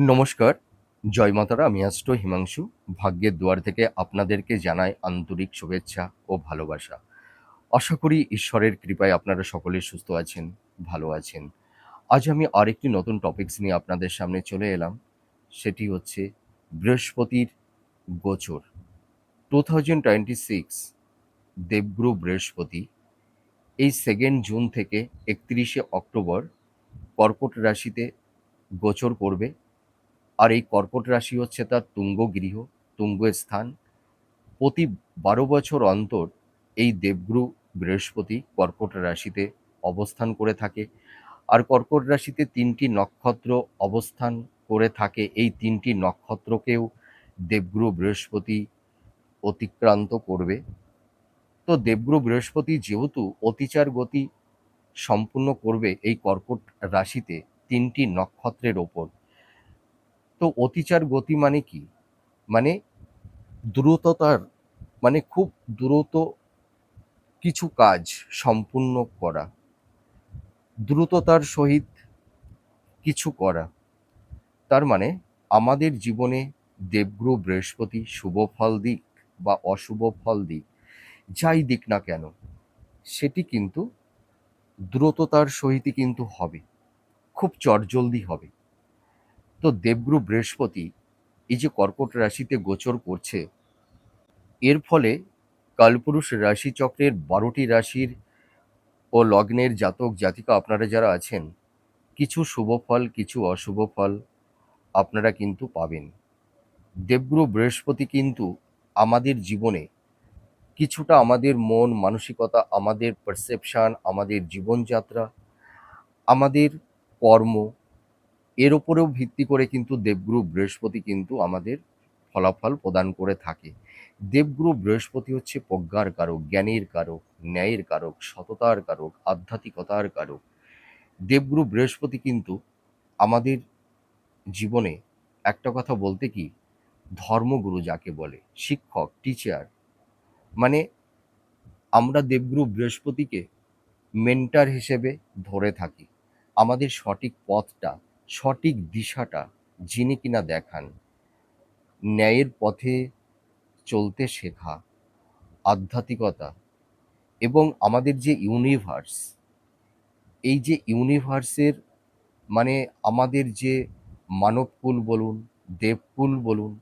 নমস্কার, জয় মাতারা। আমি অ্যাস্ট্রো হিমাংশু। ভাগ্যের দুয়ার থেকে আপনাদেরকে জানাই আন্তরিক শুভেচ্ছা ও ভালোবাসা। আশা করি ঈশ্বরের কৃপায় আপনারা সকলে সুস্থ আছেন, ভালো আছেন। আজ আমি আরেকটি নতুন টপিকস নিয়ে আপনাদের সামনে চলে এলাম। সেটি হচ্ছে বৃহস্পতির গোচর। 2026 দেবগুরু বৃহস্পতি এই 2nd জুন থেকে 31শে অক্টোবর কর্কট রাশিতে গোচর করবে। আর এই কর্কট রাশি হচ্ছে তার তুঙ্গ গৃহ, তুঙ্গ স্থান। প্রতি 12 বছর অন্তর এই দেবগুরু বৃহস্পতি কর্কট রাশিতে অবস্থান করে থাকে। আর কর্কট রাশিতে 3টি নক্ষত্র অবস্থান করে থাকে। এই 3টি নক্ষত্রকেও দেবগুরু বৃহস্পতি অতিক্রান্ত করবে। তো দেবগুরু বৃহস্পতি যেহেতু অতিচার গতি সম্পূর্ণ করবে এই কর্কট রাশিতে 3টি নক্ষত্রের ওপর, তো অতিচার গতি মানে কি? মানে দ্রুততার, মানে খুব দ্রুত কিছু কাজ সম্পূর্ণ করা, দ্রুততার সহিত কিছু করা। তার মানে আমাদের জীবনে দেবগুরু বৃহস্পতি শুভ ফল দিক বা অশুভ ফল দিক, যাই দিক না কেন, সেটি কিন্তু দ্রুততার সহিতই কিন্তু হবে, খুব চটজলদি হবে। তো দেবগুরু বৃহস্পতি এই যে কর্কট রাশিতে গোচর করছে, এর ফলে কালপুরুষ রাশিচক্রের 12টি রাশির ও লগ্নের জাতক জাতিকা আপনারা যারা আছেন, কিছু শুভ ফল কিছু অশুভ ফল আপনারা কিন্তু পাবেন। দেবগুরু বৃহস্পতি কিন্তু আমাদের জীবনে কিছুটা আমাদের মন মানসিকতা, আমাদের পারসেপশন, আমাদের জীবনযাত্রা, আমাদের কর্ম, এর উপরেও ভিত্তি করে কিন্তু দেবগুরু বৃহস্পতি কিন্তু আমাদের ফলাফল প্রদান করে থাকে। দেবগুরু বৃহস্পতি হচ্ছে প্রজ্ঞার কারক, জ্ঞানের কারক, ন্যায়ের কারক, সততার কারক, আধ্যাত্মিকতার কারক। দেবগুরু বৃহস্পতি কিন্তু আমাদের জীবনে একটা কথা বলতে কি, ধর্মগুরু যাকে বলে, শিক্ষক, টিচার। মানে আমরা দেবগুরু বৃহস্পতিকে মেন্টার হিসেবে ধরে থাকি। আমাদের সঠিক পথটা, সঠিক দিশাটা যিনি কিনা দেখান, ন্যায়ের পথে চলতে শেখা, আধ্যাত্মিকতা এবং আমাদের যে ইউনিভার্স, এই যে ইউনিভার্সের, মানে আমাদের যে মানবকুল বলুন, দেবকুল বলুন,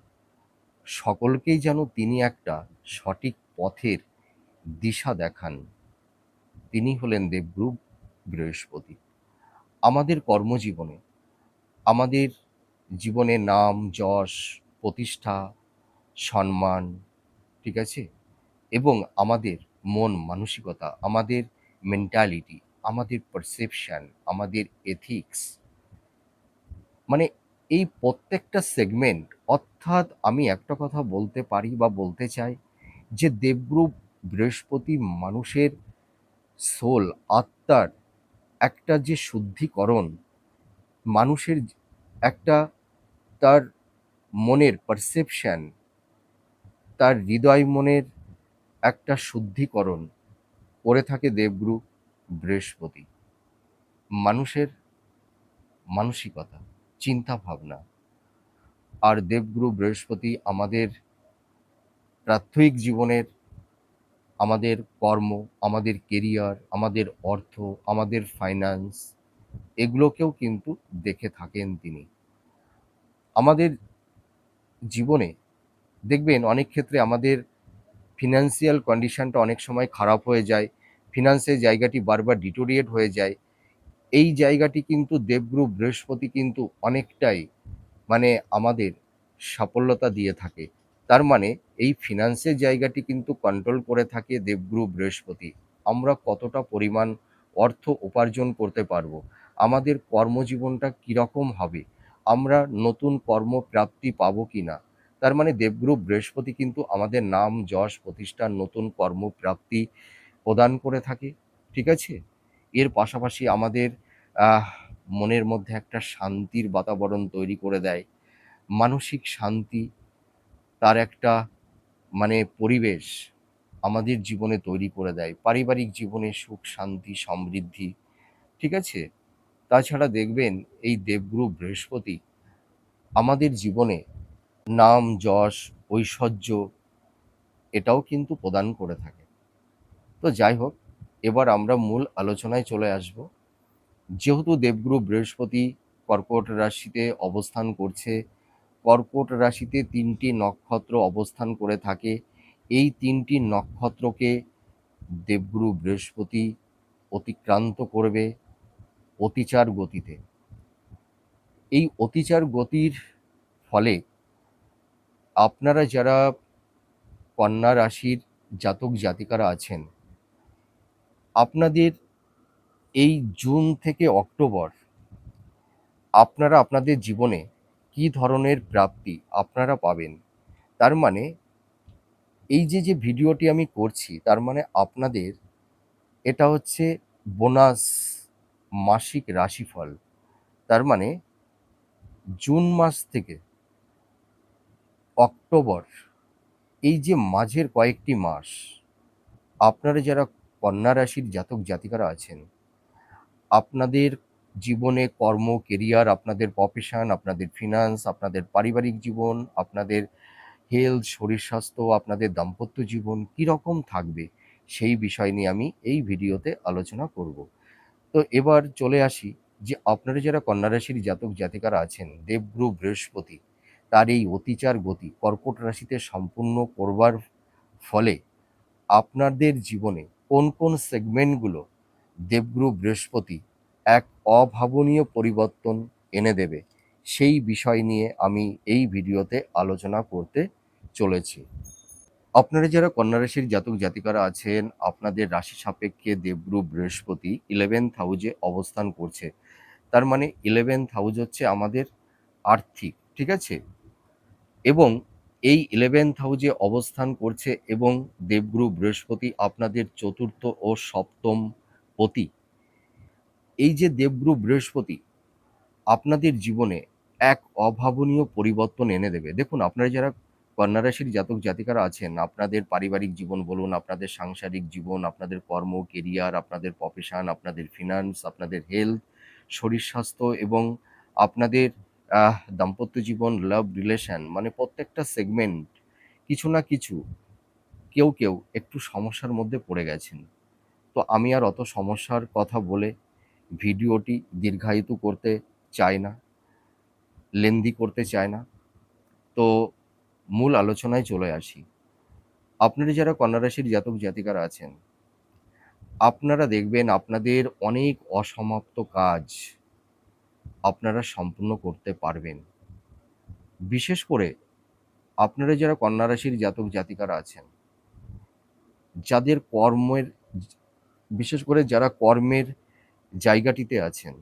সকলকেই যেন তিনি একটা সঠিক পথের দিশা দেখান। তিনি হলেন দেবগুরু বৃহস্পতি। আমাদের কর্মজীবনে, আমাদের জীবনে নাম, যশ, প্রতিষ্ঠা, সম্মান, ঠিক আছে? এবং আমাদের মন মানসিকতা, আমাদের মেন্টালিটি, আমাদের পারসেপশন, আমাদের এথিক্স, মানে এই প্রত্যেকটা সেগমেন্ট, অর্থাৎ আমি একটা কথা বলতে পারি বা বলতে চাই যে দেবগুরু বৃহস্পতি মানুষের সোল, আত্মার একটা যে শুদ্ধিকরণ, মানুষের একটা, তার মনের পারসেপশন, তার হৃদয় মনের একটা শুদ্ধিকরণ করে থাকে দেবগুরু বৃহস্পতি। মানুষের মানসিকতা, চিন্তা ভাবনা। আর দেবগুরু বৃহস্পতি আমাদের প্রাত্যহিক জীবনের, আমাদের কর্ম, আমাদের কেরিয়ার, আমাদের অর্থ, আমাদের ফাইন্যান্স, এগুলোকেও কিন্তু দেখে থাকেন তিনি। আমাদের জীবনে দেখবেন অনেক ক্ষেত্রে আমাদের ফিনান্সিয়াল কন্ডিশনটা অনেক সময় খারাপ হয়ে যায়, ফিনান্সের জায়গাটি বারবার ডিটোরিয়েট হয়ে যায়। এই জায়গাটি কিন্তু দেবগুরু বৃহস্পতি কিন্তু অনেকটাই, মানে আমাদের সাফল্যতা দিয়ে থাকে। তার মানে এই ফিনান্সের জায়গাটি কিন্তু কন্ট্রোল করে থাকে দেবগুরু বৃহস্পতি। আমরা কতটা পরিমাণ অর্থ উপার্জন করতে পারবো, আমাদের কর্মজীবনটা কীরকম হবে, আমরা নতুন কর্মপ্রাপ্তি পাবো কি না, তার মানে দেবগুরু বৃহস্পতি কিন্তু আমাদের নাম, যশ, প্রতিষ্ঠান, নতুন কর্মপ্রাপ্তি প্রদান করে থাকে, ঠিক আছে? এর পাশাপাশি আমাদের আহ মনের মধ্যে একটা শান্তির বাতাবরণ তৈরি করে দেয়, মানসিক শান্তি, তার একটা, মানে পরিবেশ আমাদের জীবনে তৈরি করে দেয়, পারিবারিক জীবনে সুখ, শান্তি, সমৃদ্ধি, ঠিক আছে? তাছাড়া দেখবেন এই দেবগুরু বৃহস্পতি আমাদের জীবনে নাম, যশ, ঐশ্বর্য এটাও কিন্তু প্রদান করে থাকে। তো যাই হোক, এবার আমরা মূল আলোচনায় চলে আসব। যেহেতু দেবগুরু বৃহস্পতি কর্কট রাশিতে অবস্থান করছে, কর্কট রাশিতে ৩টি নক্ষত্র অবস্থান করে থাকে। এই ৩টি নক্ষত্রকে দেবগুরু বৃহস্পতি অতিক্রান্ত করবে অতিচার গতিতে। এই অতিচার গতির ফলে আপনারা যারা কন্যা রাশির জাতক জাতিকারা আছেন, আপনাদের এই জুন থেকে অক্টোবর আপনারা আপনাদের জীবনে কি ধরনের প্রাপ্তি আপনারা পাবেন। তার মানে এই যে ভিডিওটি আমি করছি, তার মানে আপনাদের এটা হচ্ছে বোনাস মাসিক রাশিফল। তার মানে জুন মাস থেকে অক্টোবর, এই যে মাঝের কয়েকটি মাস আপনারা যারা কন্যা রাশির জাতক জাতিকারা আছেন, আপনাদের জীবনে কর্ম, কেরিয়ার, আপনাদের প্রফেশন, আপনাদের ফিনান্স, আপনাদের পারিবারিক জীবন, আপনাদের হেলথ, শরীর স্বাস্থ্য, আপনাদের দাম্পত্য জীবন কীরকম থাকবে, সেই বিষয় নিয়ে আমি এই ভিডিওতে আলোচনা করব। তো এবার চলে আসি যে আপনারা যারা কন্যা রাশির জাতক জাতিকারা আছেন, দেবগুরু বৃহস্পতি তার এই অতিচার গতি কর্কট রাশিতে সম্পূর্ণ করবার ফলে আপনাদের জীবনে কোন কোন সেগমেন্টগুলো দেবগুরু বৃহস্পতি এক অভাবনীয় পরিবর্তন এনে দেবে, সেই বিষয় নিয়ে আমি এই ভিডিওতে আলোচনা করতে চলেছি। আপনারা যারা কন্যা রাশির জাতক জাতিকারা আছেন, আপনাদের রাশি সাপেক্ষে দেবগুরু বৃহস্পতি 11th হাউজে অবস্থান করছে। তার মানে 11th হাউস হচ্ছে আমাদের আর্থিক, ঠিক আছে? এবং এই 11th হাউজে অবস্থান করছে এবং দেবগুরু বৃহস্পতি আপনাদের চতুর্থ ও সপ্তম পতি। এই যে দেবগুরু বৃহস্পতি আপনাদের জীবনে এক অভাবনীয় পরিবর্তন এনে দেবে। দেখুন, আপনারা যারা কন্যা রাশির জাতক জাতিকারা আছেন, আপনাদের পারিবারিক জীবন বলুন, আপনাদের সাংসারিক জীবন, আপনাদের কর্ম, কেরিয়ার, আপনাদের প্রফেশন, আপনাদের ফিনান্স, আপনাদের হেলথ, শরীর স্বাস্থ্য এবং আপনাদের দাম্পত্য জীবন, লাভ রিলেশন, মানে প্রত্যেকটা সেগমেন্ট কিছু না কিছু কেউ একটু সমস্যার মধ্যে পড়ে গেছেন। তো আমি আর অত সমস্যার কথা বলে ভিডিওটি দীর্ঘায়িত করতে চাই না, লেন্দি করতে চায় না। তো মূল আলোচনায় চলে আসি। আপনারা যারা কন্যা রাশির জাতক জাতিকারা আছেন, আপনারা দেখবেন আপনাদের অনেক অসমাপ্ত কাজ আপনারা সম্পূর্ণ করতে পারবেন। বিশেষ করে আপনারা যারা কন্যা রাশির জাতক জাতিকারা আছেন, যাদের কর্মের, বিশেষ করে যারা কর্মের জায়গাটিতে আছেন,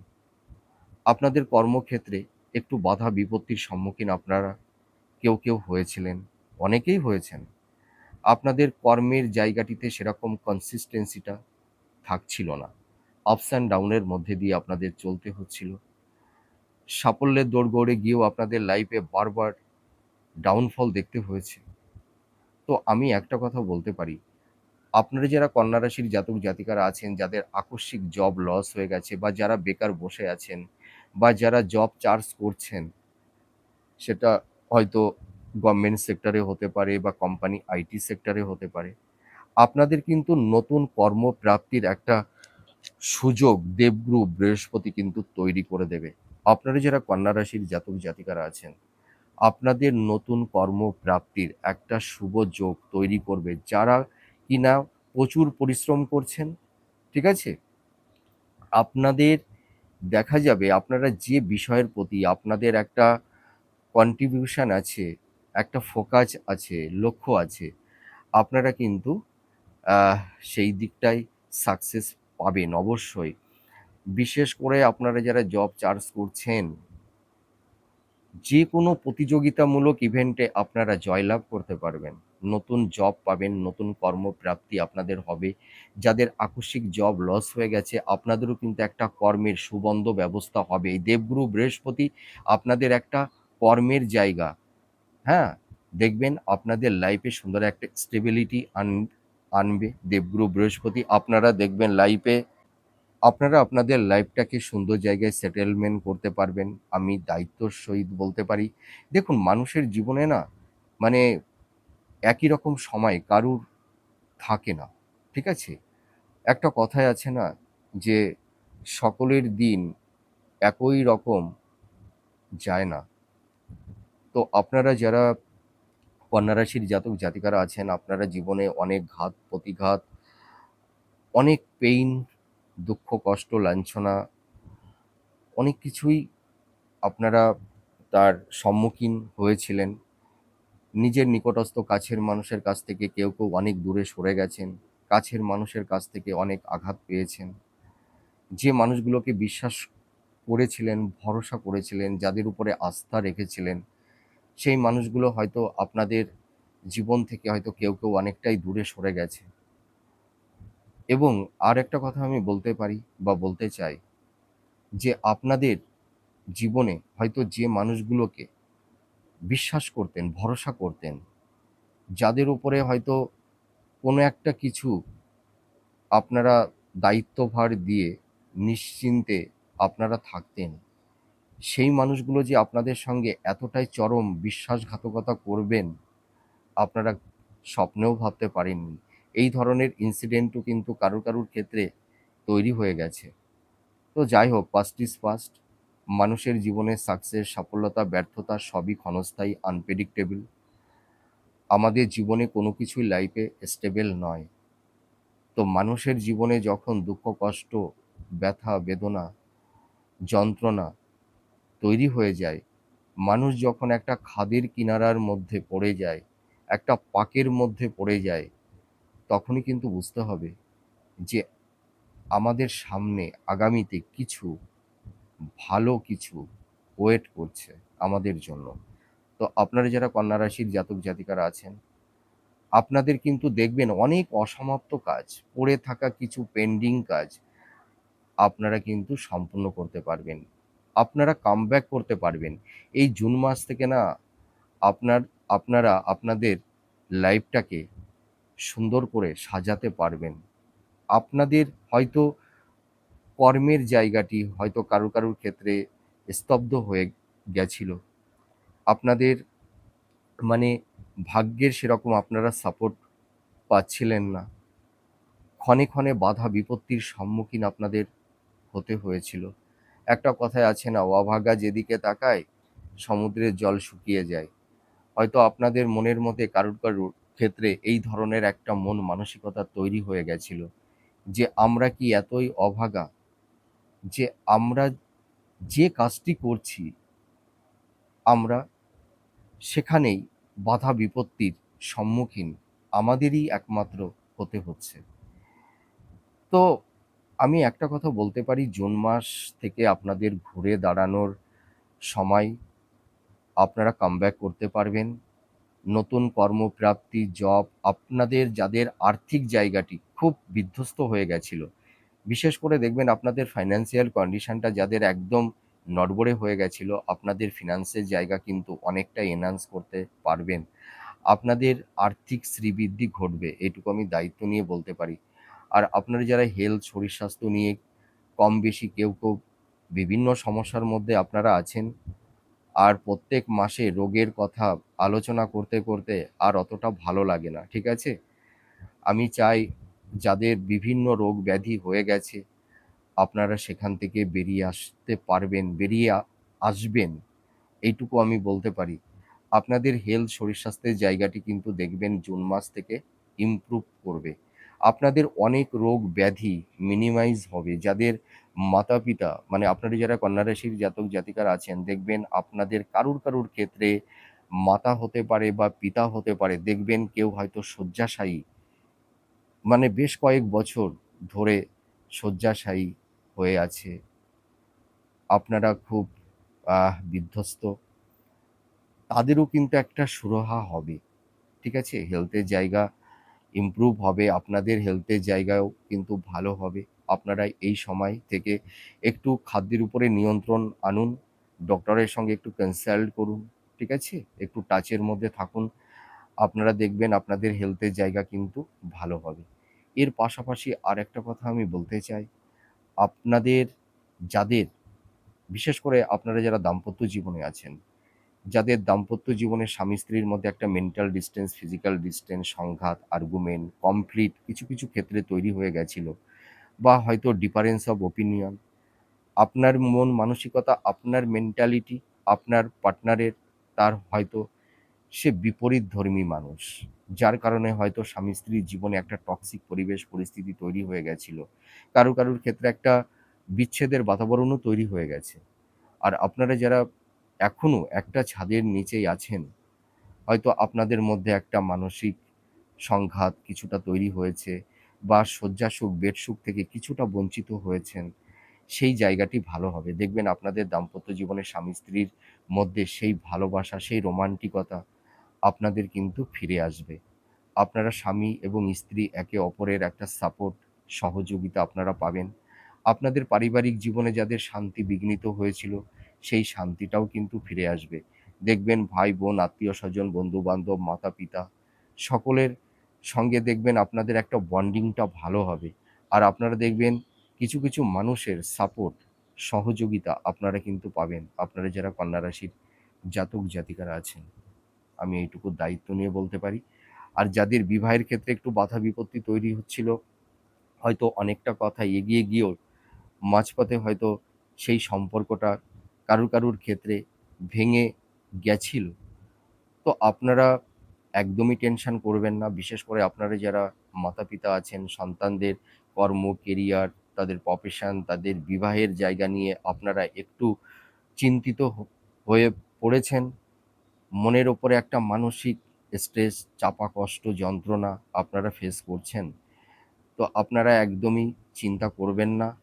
আপনাদের কর্মক্ষেত্রে একটু বাধা বিপত্তির সম্মুখীন আপনারা কেউ হয়েছিলেন, অনেকেই হয়েছেন। আপনাদের কর্মের জায়গাটিতে সেরকম কনসিস্টেন্সিটা থাকছিল না। আপস অ্যান্ড ডাউনের মধ্যে দিয়ে আপনাদের চলতে হচ্ছিল। সাফল্যের দোরগোড়ে গিয়েও আপনাদের লাইফে বারবার ডাউনফল দেখতে হয়েছে। তো আমি একটা কথা বলতে পারি, আপনারা যারা কন্যা রাশির জাতক জাতিকারা আছেন, যাদের আকস্মিক জব লস হয়ে গেছে বা যারা বেকার বসে আছেন বা যারা জব চার্জ করছেন, সেটা হয়তো গভর্নমেন্ট সেক্টরে হতে পারে বা কোম্পানি আইটি সেক্টরে হতে পারে। আপনাদের কিন্তু নতুন কর্মপ্রাপ্তির একটা সুযোগ দেবগুরু বৃহস্পতি কিন্তু তৈরি করে দেবে। আপনারা যারা কন্যা রাশির জাতক জাতিকারা আছেন, আপনাদের নতুন কর্মপ্রাপ্তির একটা শুভ যোগ তৈরি করবে। যারা কিনা প্রচুর পরিশ্রম করছেন, ঠিক আছে? আপনাদের দেখা যাবে আপনারা যে বিষয়ের প্রতি আপনাদের একটা কন্ট্রিবিউশন আছে, একটা ফোকাস আছে, লক্ষ্য আছে, আপনারা কিন্তু আহ সেই দিকটায় সাকসেস পাবেন অবশ্যই। বিশেষ করে আপনারা যারা জব চার্জ করছেন, যে কোনো প্রতিযোগিতামূলক ইভেন্টে আপনারা জয়লাভ করতে পারবেন। নতুন জব পাবেন, নতুন কর্মপ্রাপ্তি আপনাদের হবে। যাদের আকস্মিক জব লস হয়ে গেছে, আপনাদেরও কিন্তু একটা কর্মের সুবন্ধ ব্যবস্থা হবে। এই দেবগুরু বৃহস্পতি আপনাদের একটা কর্মের জায়গা, হ্যাঁ? দেখবেন আপনাদের লাইফে সুন্দর একটা স্টেবিলিটি আনবে দেবগুরু বৃহস্পতি। আপনারা দেখবেন লাইফে আপনারা আপনাদের লাইফটাকে সুন্দর জায়গায় সেটেলমেন্ট করতে পারবেন। আমি দায়িত্বর সহিত বলতে পারি। দেখুন মানুষের জীবনে না মানে একই রকম সময় কারুর থাকে না। ঠিক আছে? একটা কথায় আছে না যে, সকলের দিন একই রকম যায় না। তো আপনারা যারা কন্যা রাশির জাতক জাতিকারা আছেন, আপনারা জীবনে অনেক ঘাত-প্রতিঘাত, অনেক পেইন, দুঃখ, কষ্ট, লাঞ্ছনা অনেক কিছুই আপনারা তার সম্মুখীন হয়েছিলেন। নিজের নিকটস্থ কাছের মানুষের কাছ থেকে কেউ অনেক দূরে সরে গেছেন। কাছের মানুষের কাছ থেকে অনেক আঘাত পেয়েছেন। যে মানুষগুলোকে বিশ্বাস করেছিলেন, ভরসা করেছিলেন, যাদের উপরে আস্থা রেখেছিলেন, সেই মানুষগুলো হয়তো আপনাদের জীবন থেকে হয়তো কেউ অনেকটাই দূরে সরে গেছে। এবং আরেকটা কথা আমি বলতে পারি বা বলতে চাই যে, আপনাদের জীবনে হয়তো যে মানুষগুলোকে বিশ্বাস করতেন, ভরসা করতেন, যাদের উপরে হয়তো কোনো একটা কিছু আপনারা দায়িত্বভার দিয়ে নিশ্চিন্তে আপনারা থাকতেন, সেই মানুষগুলো যে আপনাদের সঙ্গে এতটাই চরম বিশ্বাসঘাতকতা করবেন, আপনারা স্বপ্নেও ভাবতে পারেননি। এই ধরনের ইনসিডেন্টও কিন্তু কারুর ক্ষেত্রে তৈরি হয়ে গেছে। তো যাই হোক, পাস্ট ইজ পাস্ট। মানুষের জীবনে সাকসেস, সফলতা, ব্যর্থতা সবই ক্ষণস্থায়ী, আনপ্রেডিক্টেবল। আমাদের জীবনে কোনো কিছুই লাইফে স্টেবল নয়। তো মানুষের জীবনে যখন দুঃখ, কষ্ট, ব্যথা, বেদনা, যন্ত্রণা তৈরি হয়ে যায়, মানুষ যখন একটা খাদের কিনারার মধ্যে পড়ে যায়, একটা পাকের মধ্যে পড়ে যায়, তখনই কিন্তু বুঝতে হবে যে আমাদের সামনে আগামীতে কিছু ভালো কিছু ওয়েট করছে আমাদের জন্য। তো আপনারা যারা কন্যা রাশির জাতক জাতিকারা আছেন, আপনাদের কিন্তু দেখবেন অনেক অসমাপ্ত কাজ, পড়ে থাকা কিছু পেন্ডিং কাজ আপনারা কিন্তু সম্পূর্ণ করতে পারবেন। আপনারা কামব্যাক করতে পারবেন। এই জুন মাস থেকে না আপনার আপনারা আপনাদের লাইফটাকে সুন্দর করে সাজাতে পারবেন। আপনাদের হয়তো কর্মের জায়গাটি হয়তো কারুর ক্ষেত্রে স্তব্ধ হয়ে গেছিল। আপনাদের মানে ভাগ্যের সেরকম আপনারা সাপোর্ট পাচ্ছিলেন না। ক্ষণে বাধা বিপত্তির সম্মুখীন আপনাদের হতে হয়েছিল। একটা কথায় আছে না, অভাগা যেদিকে তাকায় সমুদ্রের জল শুকিয়ে যায়। হয়তো আপনাদের মনের মধ্যে কারুর ক্ষেত্রে এই ধরনের একটা মন মানসিকতা তৈরি হয়ে গেছিল যে আমরা কি এতই অভাগা যে আমরা যে কাজটি করছি আমরা সেখানেই বাধা বিপত্তির সম্মুখীন আমাদেরই একমাত্র হতে হচ্ছে। তো আমি একটা কথা বলতে পারি, জুন মাস থেকে আপনাদের ঘুরে দাঁড়ানোর সময়, আপনারা কামব্যাক করতে পারবেন। নতুন কর্মপ্রাপ্তি, জব, আপনাদের যাদের আর্থিক জায়গাটি খুব বিধ্বস্ত হয়ে গেছিল, বিশেষ করে দেখবেন আপনাদের ফাইন্যান্সিয়াল কন্ডিশনটা যাদের একদম নড়বড়ে হয়ে গেছিল, আপনাদের ফিনান্সের জায়গা কিন্তু অনেকটা এনহান্স করতে পারবেন। আপনাদের আর্থিক শ্রীবৃদ্ধি ঘটবে, এটুকু আমি দায়িত্ব নিয়ে বলতে পারি। আর আপনারা যারা হেলথ, শরীর স্বাস্থ্য নিয়ে কম বেশি কেউ বিভিন্ন সমস্যার মধ্যে আপনারা আছেন, আর প্রত্যেক মাসে রোগের কথা আলোচনা করতে আর অতটা ভালো লাগে না। ঠিক আছে? আমি চাই যাদের বিভিন্ন রোগ ব্যাধি হয়ে গেছে, আপনারা সেখান থেকে বেরিয়ে আসতে পারবেন, আসবেন, এইটুকু আমি বলতে পারি। আপনাদের হেলথ, শরীর স্বাস্থ্যের জায়গাটি কিন্তু দেখবেন জুন মাস থেকে ইমপ্রুভ করবে। আপনাদের অনেক রোগ ব্যাধি মিনিমাইজ হবে। যাদের মাতা-পিতা মানে আপনারা যারা কন্যা রাশির জাতক জাতিকারা আছেন, দেখবেন আপনাদের কারুর ক্ষেত্রে মাতা হতে পারে বা পিতা হতে পারে। দেখবেন কেউ হয়তো শয্যাশায়ী, মানে বেশ কয়েক বছর ধরে শয্যাশায়ী হয়ে আছে। আপনারা খুব বিধ্বস্ত। তাদেরও কিন্তু একটা সুরাহা হবে। ঠিক আছে? হেলথের জায়গা ইমপ্রুভ হবে। আপনাদের হেলথের জায়গাও কিন্তু ভালো হবে। আপনারা এই সময় থেকে একটু খাদ্যের উপরে নিয়ন্ত্রণ আনুন। ডক্টরের সঙ্গে একটু কনসাল্ট করুন। ঠিক আছে? একটু টাচের মধ্যে থাকুন। আপনারা দেখবেন আপনাদের হেলথের জায়গা কিন্তু ভালো হবে। এর পাশাপাশি আরেকটা কথা আমি বলতে চাই, আপনাদের যাদের, বিশেষ করে আপনারা যারা দাম্পত্য জীবনে আছেন, যাদের দাম্পত্য জীবনে স্বামী স্ত্রীর মধ্যে একটা মেন্টাল ডিসটেন্স, ফিজিক্যাল ডিসটেন্স, সংঘাত, আর্গুমেন্ট, কমপ্লিট কিছু কিছু ক্ষেত্রে তৈরি হয়ে গেছিল, বা হয়তো ডিফারেন্স অফ ওপিনিয়ন, আপনার মন মানসিকতা, আপনার মেন্টালিটি, আপনার পার্টনারের, তার হয়তো সে বিপরীতধর্মী মানুষ, যার কারণে হয়তো স্বামী স্ত্রীর জীবনে একটা টক্সিক পরিবেশ পরিস্থিতি তৈরি হয়ে গেছিল। কারুর ক্ষেত্রে একটা বিচ্ছেদের বাতাবরণও তৈরি হয়ে গেছে। আর আপনারা যারা এখনো একটা ছাদের নিচেই আছেন, হয়তো আপনাদের মধ্যে একটা মানসিক সংঘাত কিছুটা তৈরি হয়েছে, বা শয্যাসুখ, বেডসুখ থেকে কিছুটা বঞ্চিত হয়েছেন, সেই জায়গাটি ভালো হবে। দেখবেন আপনাদের দাম্পত্য জীবনে স্বামী-স্ত্রীর মধ্যে সেই ভালোবাসা, সেই রোমান্টিকতা আপনাদের কিন্তু ফিরে আসবে। আপনারা স্বামী এবং স্ত্রী একে অপরের একটা সাপোর্ট, সহযোগিতা আপনারা পাবেন। আপনাদের পারিবারিক জীবনে যাদের শান্তি বিঘ্নিত হয়েছিল, সেই শান্তিটাও কিন্তু ফিরে আসবে। দেখবেন ভাই-বোন, আত্মীয়স্বজন, বন্ধু-বান্ধব, মাতা-পিতা সকলের সঙ্গে দেখবেন আপনাদের একটা বন্ডিংটা ভালো হবে। আর আপনারা দেখবেন কিছু কিছু মানুষের সাপোর্ট, সহযোগিতা আপনারা কিন্তু পাবেন। আপনারা যারা কন্যা রাশির জাতক জাতিকারা আছেন, আমি এইটুকু দায়িত্ব নিয়ে বলতে পারি। আর যাদের বিবাহের ক্ষেত্রে একটু বাধা বিপত্তি তৈরি হচ্ছিল, হয়তো অনেকটা কথা এগিয়ে গিয়েও মাঝপথে হয়তো সেই সম্পর্কটা কারুর ক্ষেত্রে ভেঙে গেছিল, তো আপনারা একদমই টেনশন করবেন না। বিশেষ করে আপনারা যারা মাতা-পিতা আছেন, সন্তানদের কর্ম, কেরিয়ার, তাদের প্রফেশন, তাদের বিবাহের জায়গা নিয়ে আপনারা একটু চিন্তিত হয়ে পড়েছেন। মনের ওপরে একটা মানসিক স্ট্রেস, চাপা কষ্ট, যন্ত্রণা আপনারা ফেস করছেন। তো আপনারা একদমই চিন্তা করবেন না।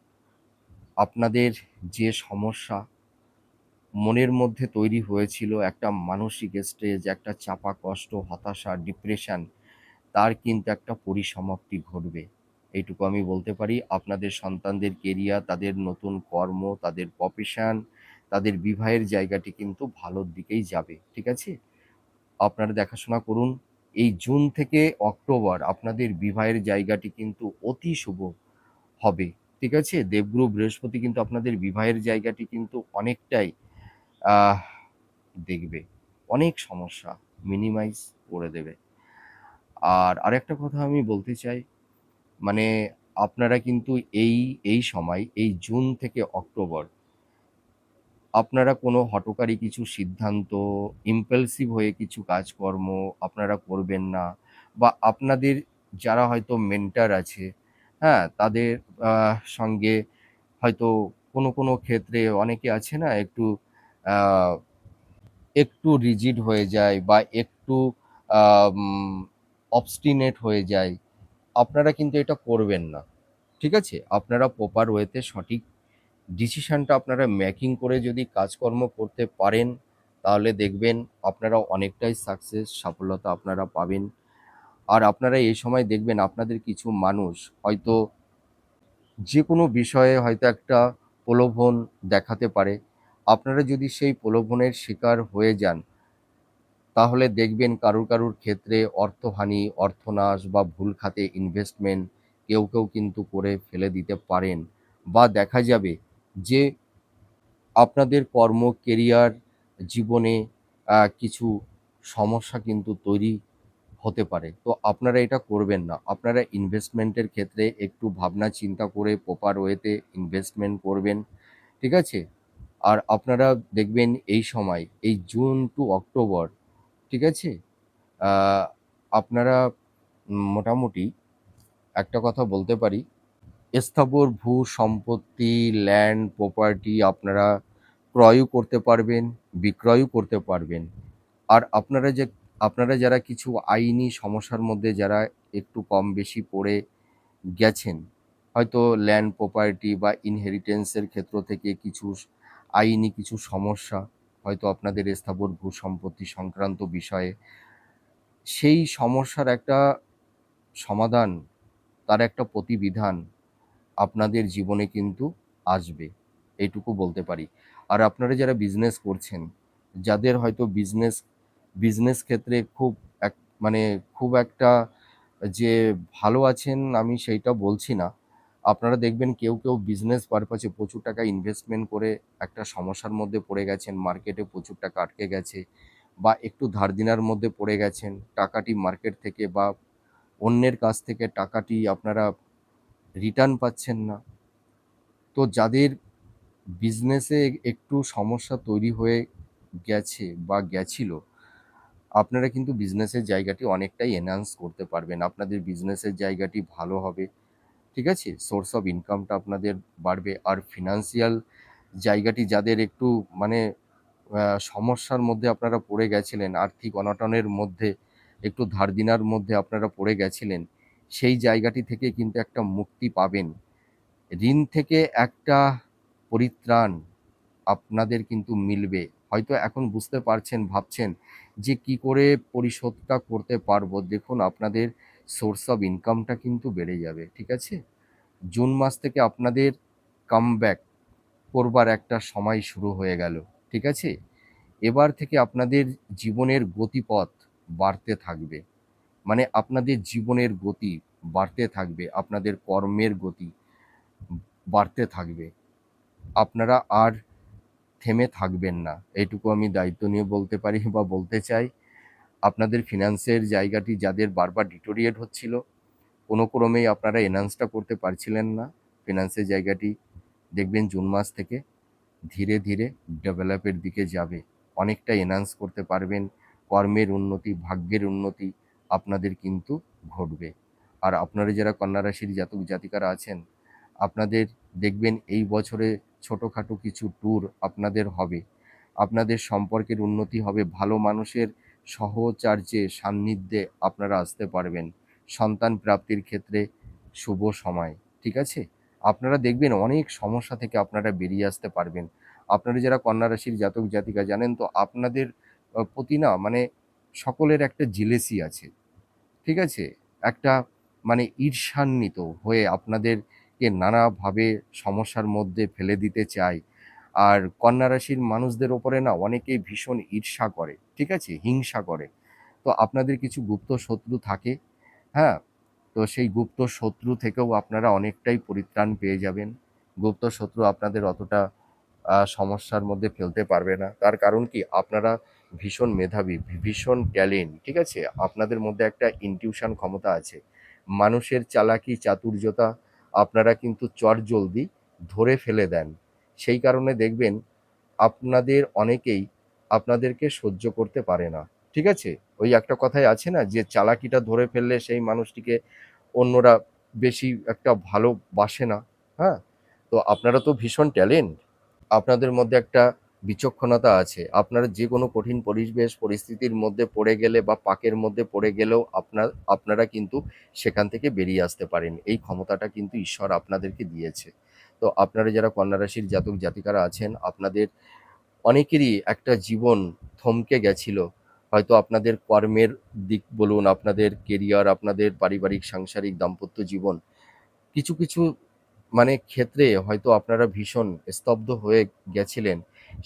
আপনাদের যে সমস্যা মনের মধ্যে তৈরি হয়েছিল, একটা মানসিক স্ট্রেস, একটা চাপা কষ্ট, হতাশা, ডিপ্রেশন, তার কিন্তু একটা পরিসমাপ্তি ঘটবে। এইটুকু আমি বলতে পারি। আপনাদের সন্তানদের কেরিয়ার, তাদের নতুন কর্ম, তাদের প্রফেশন, তাদের বিবাহের জায়গাটি কিন্তু ভালোর দিকেই যাবে। ঠিক আছে? আপনারা দেখাশোনা করুন। এই জুন থেকে অক্টোবর আপনাদের বিবাহের জায়গাটি কিন্তু অতি শুভ হবে। ঠিক আছে? দেবগুরু বৃহস্পতি কিন্তু আপনাদের বিবাহের জায়গাটি কিন্তু অনেকটাই আহ দেখবে। অনেক সমস্যা মিনিমাইজ করে দেবে। আর আরেকটা কথা আমি বলতে চাই, মানে আপনারা কিন্তু এই সময়, এই জুন থেকে অক্টোবর আপনারা কোনো হঠকারী কিছু সিদ্ধান্ত, ইম্পালসিভ হয়ে কিছু কাজকর্ম আপনারা করবেন না। বা আপনাদের যারা হয়তো মেন্টর আছে, হ্যাঁ? তাদের সঙ্গে হয়তো কোনো ক্ষেত্রে অনেকে আছে না একটু আ একটু রিজিড হয়ে যায়, বা একটু আম obstinate হয়ে যায়। আপনারা কিন্তু এটা করবেন না। ঠিক আছে? আপনারা প্রপার ওয়েতে সঠিক ডিসিশনটা আপনারা মেকিং করে যদি কাজকর্ম করতে পারেন, তাহলে দেখবেন আপনারা অনেকটাই সাকসেস, সাফল্যতা আপনারা পাবেন। আর আপনারা এই সময় দেখবেন আপনাদের কিছু মানুষ হয়তো যেকোনো বিষয়ে হয়তো একটা প্রলোভন দেখাতে পারে। আপনারা যদি সেই প্রলোভনের শিকার হয়ে যান, তাহলে দেখবেন কারুর ক্ষেত্রে অর্থহানি, অর্থনাশ, বা ভুল খাতে ইনভেস্টমেন্ট কেউ কিন্তু করে ফেলে দিতে পারেন। বা দেখা যাবে যে আপনাদের কর্ম, কেরিয়ার, জীবনে কিছু সমস্যা কিন্তু তৈরি হতে পারে। তো আপনারা এটা করবেন না। আপনারা ইনভেস্টমেন্টের ক্ষেত্রে একটু ভাবনা চিন্তা করে প্রপার ওয়েতে ইনভেস্টমেন্ট করবেন। ঠিক আছে? আর আপনারা দেখবেন এই সময়, এই জুন টু অক্টোবর, ঠিক আছে? আ আপনারা মোটামুটি একটা কথা বলতে পারি, স্থাবর ভূ-সম্পত্তি, ল্যান্ড, প্রপার্টি আপনারা ক্রয়ও করতে পারবেন, বিক্রয়ও করতে পারবেন। আর আপনারা যারা কিছু আইনি সমস্যার মধ্যে যারা একটু কম বেশি পড়ে গেছেন, হয়তো ল্যান্ড প্রপার্টি বা ইনহেরিটেন্স এর ক্ষেত্র থেকে কিছু আইনি কিছু সমস্যা হয়তো আপনাদের স্থাবর ভূ-সম্পত্তি সংক্রান্ত বিষয়ে, সেই সমস্যার একটা সমাধান, তার একটা প্রতিবিধান আপনাদের জীবনে কিন্তু আসবে। এইটুকু বলতে পারি। আর আপনারা যারা বিজনেস করছেন, যাদের হয়তো বিজনেস ক্ষেত্রে এক মানে খুব একটা যে ভালো আছেন আমি সেইটা বলছি না। আপনারা দেখবেন কেউ কেউ বিজনেস পারপাসে প্রচুর টাকা ইনভেস্টমেন্ট করে একটা সমস্যার মধ্যে পড়ে গেছেন, মার্কেটে প্রচুর টাকা আটকে গেছে, বা একটু ধার দেনার মধ্যে পড়ে গেছেন, টাকাটি মার্কেট থেকে বা অন্যের কাছ থেকে টাকাটি আপনারা রিটার্ন পাচ্ছেন না। তো যাদের বিজনেসে একটু সমস্যা তৈরি হয়ে গেছে বা গেছিল, আপনারা কিন্তু বিজনেসের জায়গাটি অনেকটাই এনহান্স করতে পারবেন। আপনাদের বিজনেসের জায়গাটি ভালো হবে, ঠিক আছে? সোর্স অফ ইনকামটা আপনাদের বাড়বে। আর ফিনান্সিয়াল জায়গাটি যাদের একটু মানে সমস্যার মধ্যে আপনারা পড়ে গেছিলেন, আর্থিক অনটনের মধ্যে, একটু ধার দেনার মধ্যে আপনারা পড়ে গেছিলেন, সেই জায়গাটি থেকে কিন্তু একটা মুক্তি পাবেন। ঋণ থেকে একটা পরিত্রাণ আপনাদের কিন্তু মিলবে। হয়তো এখন বুঝতে পারছেন, ভাবছেন যে কি করে পরিশোধটা করতে পারবো। দেখুন, আপনাদের সোর্স অফ ইনকামটা কিন্তু বেড়ে যাবে, ঠিক আছে? জুন মাস থেকে আপনাদের কামব্যাক করবার একটা সময় শুরু হয়ে গেল, ঠিক আছে? এবার থেকে আপনাদের জীবনের গতিপথ বাড়তে থাকবে। মানে আপনাদের জীবনের গতি বাড়তে থাকবে, আপনাদের কর্মের গতি বাড়তে থাকবে। আপনারা আর থেমে থাকবেন না, এইটুকু আমি দায়িত্ব নিয়ে বলতে পারি বা বলতে চাই। আপনাদের ফিনান্সের জায়গাটি যাদের বারবার ডিটোরিয়েট হচ্ছিল, কোনো ক্রমেই আপনারা এনহান্সটা করতে পারছিলেন না, ফিনান্সের জায়গাটি দেখবেন জুন মাস থেকে ধীরে ধীরে ডেভেলপের দিকে যাবে। অনেকটা এনহান্স করতে পারবেন। কর্মের উন্নতি, ভাগ্যের উন্নতি আপনাদের কিন্তু ঘটবে। আর আপনারা যারা কন্যা রাশির জাতক জাতিকারা আছেন, আপনাদের দেখবেন এই বছরে ছোটোখাটো কিছু ট্যুর আপনাদের হবে। আপনাদের সম্পর্কের উন্নতি হবে, ভালো মানুষের সহচার্যে সান্নিধ্যে আপনারা আসতে পারবেন। সন্তান প্রাপ্তির ক্ষেত্রে শুভ সময়, ঠিক আছে? আপনারা দেখবেন অনেক সমস্যা থেকে আপনারা বেরিয়ে আসতে পারবেন। আপনারা যারা কন্যা রাশির জাতক জাতিকা, জানেন তো আপনাদের প্রতি না মানে সকলের একটা জেলেসি আছে, ঠিক আছে? একটা মানে ঈর্ষান্বিত হয়ে আপনাদেরকে নানাভাবে সমস্যার মধ্যে ফেলে দিতে চায়। আর কন্যা রাশির মানুষদের ওপরে না অনেকেই ভীষণ ঈর্ষা করে, ঠিক আছে? হিংসা করে। তো আপনাদের কিছু গুপ্ত শত্রু থাকে, হ্যাঁ? তো সেই গুপ্ত শত্রু থেকেও আপনারা অনেকটাই পরিত্রাণ পেয়ে যাবেন। গুপ্ত শত্রু আপনাদের অতটা সমস্যার মধ্যে ফেলতে পারবে না। তার কারণ কি? আপনারা ভীষণ মেধাবী, ভীষণ ট্যালেন্ট, ঠিক আছে? আপনাদের মধ্যে একটা ইনটিউশন ক্ষমতা আছে। মানুষের চালাকি, চাতুর্যতা আপনারা কিন্তু চটজলদি ধরে ফেলে দেন। সেই কারণে দেখবেন আপনাদের অনেকেই আপনাদেরকে সহ্য করতে পারে না, ঠিক আছে? ওই একটা কথাই আছে না যে চালাকিটা ধরে ফেললে সেই মানুষটিকে অন্যরা বেশি একটা ভালোবাসে না, হ্যাঁ? তো আপনারা তো ভীষণ ট্যালেন্ট। আপনাদের মধ্যে একটা বিচক্ষণতা আছে। আপনারা যে কোনো কঠিন পরিবেশ পরিস্থিতির মধ্যে পড়ে গেলে বা পাকের মধ্যে পড়ে গেলেও আপনারা কিন্তু সেখান থেকে বেরিয়ে আসতে পারেন। এই ক্ষমতাটা কিন্তু ঈশ্বর আপনাদেরকে দিয়েছে। তো আপনারা যারা কন্যা রাশির জাতক জাতিকারা আছেন, আপনাদের অনেকেরই একটা জীবন থমকে গেছিল। হয়তো আপনাদের কর্মের দিক বলুন, আপনাদের কেরিয়ার, আপনাদের পারিবারিক সাংসারিক দাম্পত্য জীবন, কিছু কিছু মানে ক্ষেত্রে হয়তো আপনারা ভীষণ স্তব্ধ হয়ে গেছিলেন।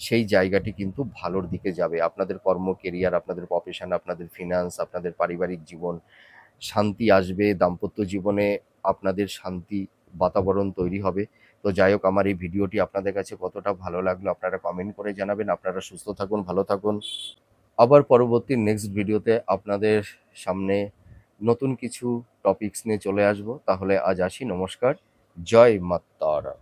সেই জায়গাটি কিন্তু ভালোর দিকে যাবে। আপনাদের কর্ম, কেরিয়ার, আপনাদের প্রফেশন, আপনাদের ফিনান্স, আপনাদের পারিবারিক জীবন, শান্তি আসবে। দাম্পত্য জীবনে আপনাদের শান্তি বাতাবরণ তৈরি হবে। তো যাই হোক, আমার এই ভিডিওটি আপনাদের কাছে কতটা ভালো লাগলো আপনারা কমেন্ট করে জানাবেন। আপনারা সুস্থ থাকুন, ভালো থাকুন। আবার পরবর্তী নেক্সট ভিডিওতে আপনাদের সামনে নতুন কিছু টপিকস নিয়ে চলে আসবো। তাহলে আজ আসি, নমস্কার। জয় মা তারা।